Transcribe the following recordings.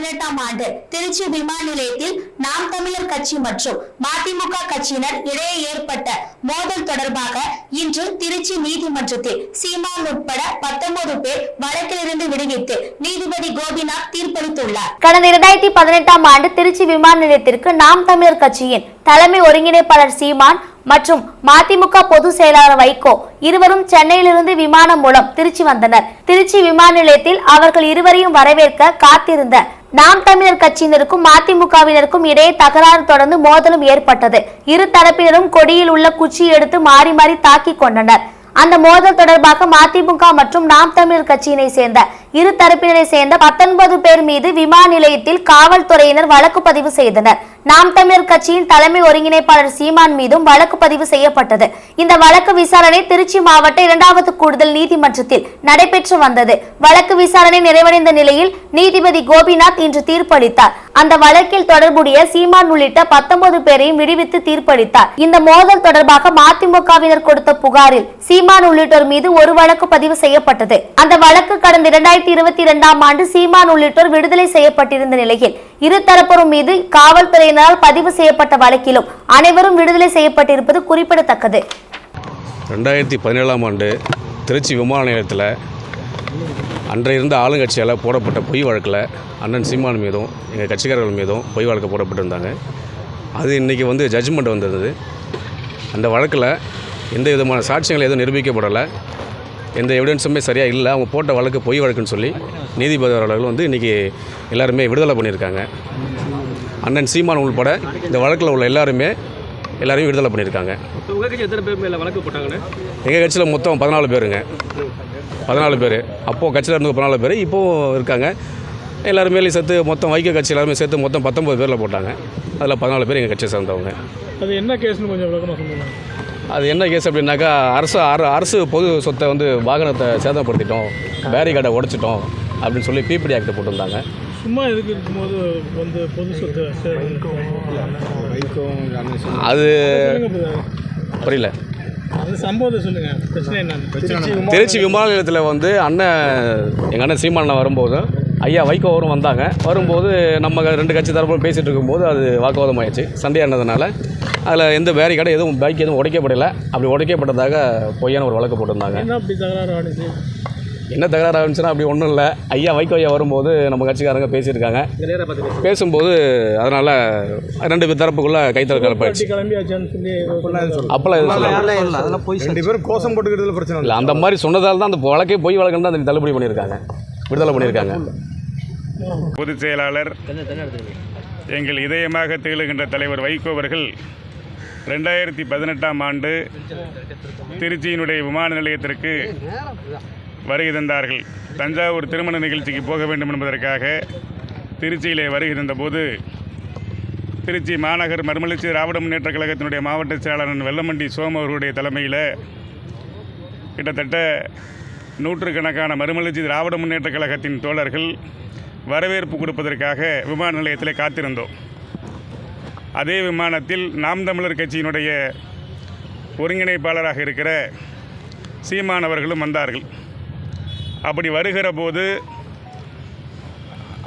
2018ஆம் ஆண்டு திருச்சி விமான நிலையத்தில் நாம் தமிழர் கட்சி மற்றும் மதிமுக கட்சியினர் இடையே ஏற்பட்ட மோதல் தொடர்பாக இன்று திருச்சி நீதிமன்றத்தில் சீமான் உட்பட 19 பேர் வழக்கிலிருந்து விடுவித்து நீதிபதி கோபிநாத் தீர்ப்பளித்துள்ளார். கடந்த 2018ஆம் ஆண்டு திருச்சி விமான நிலையத்திற்கு நாம் தமிழர் கட்சியின் தலைமை ஒருங்கிணைப்பாளர் சீமான் மற்றும் மதிமுக பொதுச் செயலாளர் வைகோ இருவரும் சென்னையிலிருந்து விமானம் மூலம் திருச்சி வந்தனர். திருச்சி விமான நிலையத்தில் அவர்கள் இருவரையும் வரவேற்க காத்திருந்த நாம் தமிழர் கட்சியினருக்கும் மதிமுகவினருக்கும் இடையே தகராறு தொடர்ந்து மோதலும் ஏற்பட்டது. இரு தரப்பினரும் கொடியில் உள்ள குச்சி எடுத்து மாறி மாறி தாக்கிக் கொண்டனர். அந்த மோதல் தொடர்பாக மதிமுக மற்றும் நாம் தமிழர் கட்சியினை சேர்ந்த இரு தரப்பினரை சேர்ந்த 19 பேர் மீது விமான நிலையத்தில் காவல்துறையினர் வழக்கு பதிவு செய்தனர். நாம் தமிழர் கட்சியின் தலைமை ஒருங்கிணைப்பாளர் சீமான் மீதும் வழக்கு பதிவு செய்யப்பட்டது. இந்த வழக்கு விசாரணை திருச்சி மாவட்ட 2வது கூடுதல் நீதிமன்றத்தில் நடைபெற்று வந்தது. வழக்கு விசாரணை நிறைவடைந்த நிலையில் நீதிபதி கோபிநாத் இன்று தீர்ப்பளித்தார். அந்த வழக்கில் தொடர்புடைய சீமான் உள்ளிட்ட 19 பேரையும் விடுவித்து தீர்ப்பளித்தார். இந்த மோதல் தொடர்பாக மதிமுகவினர் கொடுத்த புகாரில் சீமான் உள்ளிட்டோர் மீது ஒரு வழக்கு பதிவு செய்யப்பட்டது. அந்த வழக்கு கடந்த 2022ஆம் ஆண்டு சீமான் உள்ளிட்டோர் விடுதலை செய்யப்பட்டிருந்த நிலையில் இரு தரப்பரும் மீது காவல்துறையினரால் பதிவு செய்யப்பட்ட வழக்கிலும் அனைவரும் விடுதலை செய்யப்பட்டிருப்பது குறிப்பிடத்தக்கது. 2017ஆம் ஆண்டு திருச்சி விமான நிலையத்தில் அன்றைய இருந்த ஆளுங்கட்சியால் போடப்பட்ட பொய் வழக்கில் அண்ணன் சீமான் மீதும் எங்கள் கட்சிக்காரர்கள் மீதும் பொய் வழக்கு போடப்பட்டிருந்தாங்க. அது இன்றைக்கி ஜட்ஜ்மெண்ட் வந்திருந்தது. அந்த வழக்கில் எந்த விதமான சாட்சியங்கள் எதுவும் நிரூபிக்கப்படலை, எந்த எவிடன்ஸுமே சரியாக இல்லை. அவங்க போட்ட வழக்கு பொய் வழக்குன்னு சொல்லி நீதிபதி அவர்கள் இன்றைக்கி எல்லாருமே விடுதலை பண்ணியிருக்காங்க. அண்ணன் சீமான் உள்பட இந்த வழக்கில் உள்ள எல்லாரையும் விடுதலை பண்ணியிருக்காங்க. எங்கள் கட்சியில் மொத்தம் 14 பேருங்க. 14 பேர். அப்போது கட்சியில் இருந்து 14 பேர் இப்போது இருக்காங்க. எல்லாருமே சேர்த்து மொத்தம் வைகோ கட்சி எல்லாருமே சேர்த்து மொத்தம் 19 பேரில் போட்டாங்க. அதில் 14 பேர் எங்கள் கட்சியை சேர்ந்தவங்க. அது என்ன கேஸ்னு கொஞ்சம் விளக்கமாக சொல்லுங்க. அது என்ன கேஸ் அப்படின்னாக்கா, அரசு பொது சொத்தை வாகனத்தை சேதப்படுத்திட்டோம், பேரிகார்டை உடைச்சிட்டோம் அப்படின்னு சொல்லி பிபிடி ஆக்ட் போட்டிருந்தாங்க. சும்மா எதுக்கு இருக்கும்போது பொது சொத்து அது புரியல. அது சம்பவத்தை சொல்லுங்க. பிரச்சனை என்ன? திருச்சி விமான நிலையத்தில் எங்கள் அண்ணன் சீமான் வரும்போது ஐயா வைகோ அவரும் வந்தாங்க. வரும்போது நம்ம 2 கட்சி தரப்பும் பேசிகிட்டு இருக்கும்போது அது வாக்குவாதம் ஆயிடுச்சு. சண்டையானதுனால அதில் எந்த பேரிகார்டு பைக் எதுவும் உடைக்கப்படலை. அப்படி உடைக்கப்பட்டதாக பொய்யான ஒரு வழக்கு போட்டிருந்தாங்க. என்ன தகராறு ஆரம்பிச்சுன்னா அப்படி ஒன்றும் இல்லை. வைகோ ஐயா வரும்போது நம்ம கட்சிக்காரங்க பேசியிருக்காங்க. பேசும்போது அதனால் 2 தரப்புக்குள்ளே கைத்தல் கலப்பாயிடுச்சு. அப்போல்லாம் எதுவும் கோஷம் போட்டுக்கிறதுல பிரச்சனை இல்லை. அந்த மாதிரி சொன்னதால் தான் அந்த வழக்கே பொய் வழக்குன்னு தான் அந்த தள்ளுபடி பண்ணியிருக்காங்க, விடுதலை பண்ணியிருக்காங்க. பொதுச் செயலாளர் எங்கள் இதயமாக திகழ்கின்ற தலைவர் வைகோ அவர்கள் 2018ஆம் ஆண்டு திருச்சியினுடைய விமான நிலையத்திற்கு வருகை தந்தார்கள். தஞ்சாவூர் திருமண நிகழ்ச்சிக்கு போக வேண்டும் என்பதற்காக திருச்சியிலே வருகை தந்தபோது திருச்சி மாநகர் மறுமலர்ச்சி திராவிட முன்னேற்றக் கழகத்தினுடைய மாவட்ட செயலாளர் வெல்லமண்டி சோம அவர்களுடைய தலைமையில் கிட்டத்தட்ட 100கணக்கான மறுமலர்ச்சி திராவிட முன்னேற்றக் கழகத்தின் தோழர்கள் வரவேற்பு கொடுப்பதற்காக விமான நிலையத்தில் காத்திருந்தோம். அதே விமானத்தில் நாம் தமிழர் கட்சியினுடைய ஒருங்கிணைப்பாளராக இருக்கிற சீமான் அவர்களும் வந்தார்கள். அப்படி வருகிற போது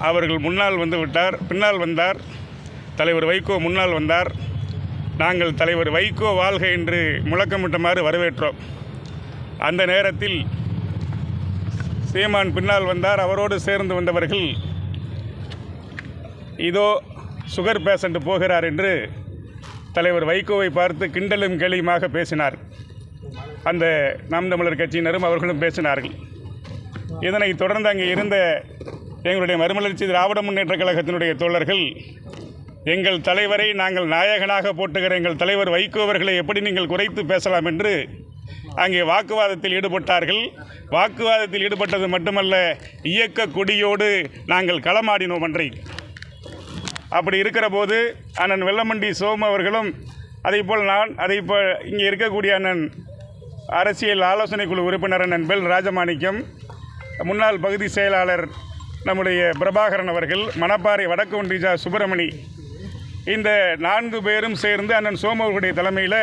அவர்கள் முன்னால் வந்துவிட்டார், பின்னால் வந்தார். தலைவர் வைகோ முன்னால் வந்தார். நாங்கள் தலைவர் வைகோ வாழ்க என்று முழக்கமிட்டமாறு வரவேற்றோம். அந்த நேரத்தில் சீமான் பின்னால் வந்தார். அவரோடு சேர்ந்து வந்தவர்கள் இதோ சுகர் பேஷண்ட் போகிறார் என்று தலைவர் வைகோவை பார்த்து கிண்டலும் கேலியுமாக பேசினார். அந்த நாம் தமிழர் கட்சியினரும் அவர்களும் பேசினார்கள். இதனைத் தொடர்ந்து அங்கே இருந்த எங்களுடைய மறுமலர்ச்சி திராவிட முன்னேற்றக் கழகத்தினுடைய தோழர்கள் எங்கள் தலைவரை நாங்கள் நாயகனாக போட்டுகிற எங்கள் தலைவர் வைகோ அவர்களை எப்படி நீங்கள் குறைத்து பேசலாம் என்று அங்கே வாக்குவாதத்தில் ஈடுபட்டார்கள். வாக்குவாதத்தில் ஈடுபட்டது மட்டுமல்ல, இயக்க கொடியோடு நாங்கள் களமாடினோம் அன்றை. அப்படி இருக்கிற போது அண்ணன் வெல்லமண்டி சோம அவர்களும் அதைப்போல் இங்கே இருக்கக்கூடிய அண்ணன் அரசியல் ஆலோசனை குழு உறுப்பினர் அண்ணன் பெல் ராஜமாணிக்கம், முன்னாள் பகுதி செயலாளர் நம்முடைய பிரபாகரன் அவர்கள், மணப்பாறை வடக்கு ஒன்றிய சுப்பிரமணி, இந்த 4 பேரும் சேர்ந்து அண்ணன் சோம அவர்களுடைய தலைமையில்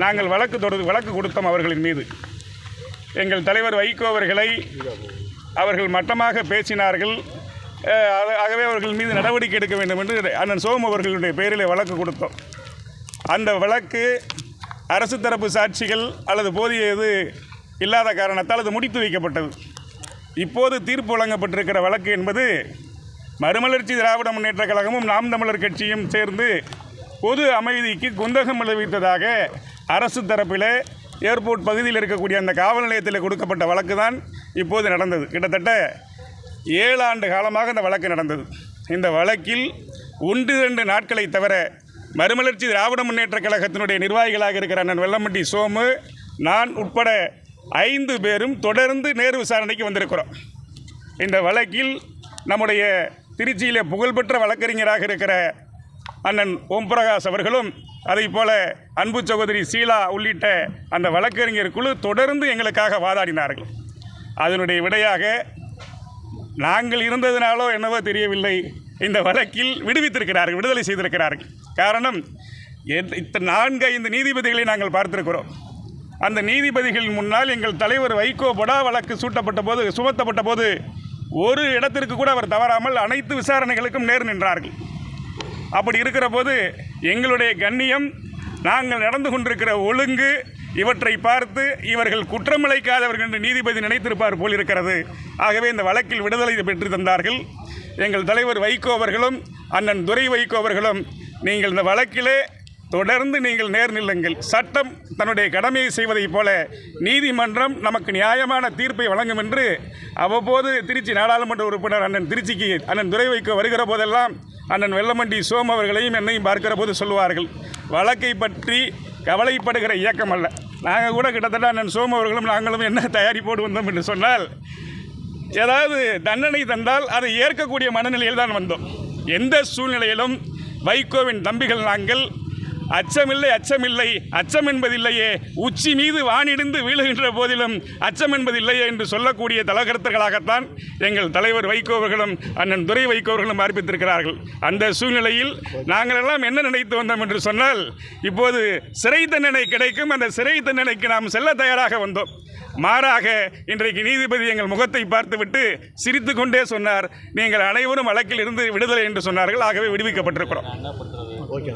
நாங்கள் வழக்கு கொடுத்தோம் அவர்களின் மீது. எங்கள் தலைவர் வைகோ அவர்களை அவர்கள் மட்டமாக பேசினார்கள். ஆகவே அவர்கள் மீது நடவடிக்கை எடுக்க வேண்டும் என்று அண்ணன் சோமு அவர்களுடைய பெயரில் வழக்கு கொடுத்தோம். அந்த வழக்கு அரசு தரப்பு சாட்சிகள் அல்லது போதியது இல்லாத காரணத்தால் அது முடித்து வைக்கப்பட்டது. இப்போது தீர்ப்பு வழங்கப்பட்டிருக்கிற வழக்கு என்பது மறுமலர்ச்சி திராவிட முன்னேற்றக் கழகமும் நாம் தமிழர் கட்சியும் சேர்ந்து பொது அமைதிக்கு குந்தகம் விளைவித்ததாக அரசு தரப்பில் ஏர்போர்ட் பகுதியில் இருக்கக்கூடிய அந்த காவல் நிலையத்தில் கொடுக்கப்பட்ட வழக்கு தான் இப்போது நடந்தது. கிட்டத்தட்ட 7 ஆண்டு காலமாக இந்த வழக்கு நடந்தது. இந்த வழக்கில் 1-2 நாட்களை தவிர மறுமலர்ச்சி திராவிட முன்னேற்றக் கழகத்தினுடைய நிர்வாகிகளாக இருக்கிற அண்ணன் வெல்லமண்டி சோமு, நான் உட்பட 5 பேரும் தொடர்ந்து நேரு விசாரணைக்கு வந்திருக்கிறோம். இந்த வழக்கில் நம்முடைய திருச்சியிலே புகழ்பெற்ற வழக்கறிஞராக இருக்கிற அண்ணன் ஓம் பிரகாஷ் அவர்களும் அதை போல அன்பு சகோதரி சீலா உள்ளிட்ட அந்த வழக்கறிஞர் குழு தொடர்ந்து எங்களுக்காக வாதாடினார்கள். அதனுடைய விடையாக நாங்கள் இருந்ததினாலோ என்னவோ தெரியவில்லை, இந்த வழக்கில் விடுவித்திருக்கிறார்கள், விடுதலை செய்திருக்கிறார்கள். காரணம், 4-5 நீதிபதிகளை நாங்கள் பார்த்திருக்கிறோம். அந்த நீதிபதிகள் முன்னால் எங்கள் தலைவர் வைகோ பொடா வழக்கு சுமத்தப்பட்ட போது ஒரு இடத்திற்கு கூட அவர் தவறாமல் அனைத்து விசாரணைகளுக்கும் நேர் நின்றார்கள். அப்படி இருக்கிற போது எங்களுடைய கண்ணியம், நாங்கள் நடந்து கொண்டிருக்கிற ஒழுங்கு, இவற்றை பார்த்து இவர்கள் குற்றமிழைக்காதவர்கள் என்று நீதிபதி நினைத்திருப்பார் போல் இருக்கிறது. ஆகவே இந்த வழக்கில் விடுதலை பெற்று தந்தார்கள். எங்கள் தலைவர் வைகோ அவர்களும் அண்ணன் துரை வைகோ அவர்களும், நீங்கள் இந்த வழக்கிலே தொடர்ந்து நீங்கள் நேர் நில்லுங்கள், சட்டம் தன்னுடைய கடமையை செய்வதைப் போல நீதிமன்றம் நமக்கு நியாயமான தீர்ப்பை வழங்கும் என்று அவ்வப்போது திருச்சி நாடாளுமன்ற உறுப்பினர் அண்ணன் துரை வைகோ வருகிற போதெல்லாம் அண்ணன் வெல்லமண்டி சோமு அவர்களையும் என்னையும் பார்க்கிற போது சொல்லுவார்கள். வழக்கை பற்றி கவலைப்படுகிற இயக்கம் அல்ல. நாங்கள் கூட கிட்டத்தட்ட அண்ணன் சோமு அவர்களும் நாங்களும் என்ன தயாரிப்போடு வந்தோம் என்று சொன்னால், ஏதாவது தண்டனை தந்தால் அதை ஏற்கக்கூடிய மனநிலையில் தான் வந்தோம். எந்த சூழ்நிலையிலும் வைகோவின் தம்பிகள் நாங்கள் அச்சமில்லை, அச்சமில்லை, அச்சம் என்பதில்லையே, உச்சி மீது வானிடிந்து வீழுகின்ற போதிலும் அச்சம் என்பதில்லையே என்று சொல்லக்கூடிய தலகர்த்தர்களாகத்தான் எங்கள் தலைவர் வைகோ அவர்களும் அண்ணன் துரை வைகோ அவர்களும் அறிவித்திருக்கிறார்கள். அந்த சூழ்நிலையில் நாங்கள் எல்லாம் என்ன நினைத்து வந்தோம் என்று சொன்னால், இப்போது சிறை தண்டனை கிடைக்கும், அந்த சிறை தண்டனைக்கு நாம் செல்ல தயாராக வந்தோம். மாறாக இன்றைக்கு நீதிபதி எங்கள் முகத்தை பார்த்துவிட்டு சிரித்து கொண்டே சொன்னார், நீங்கள் அனைவரும் வழக்கில் இருந்து விடுதலை என்று சொன்னார்கள். ஆகவே விடுவிக்கப்பட்டிருக்கிறோம். ஓகே.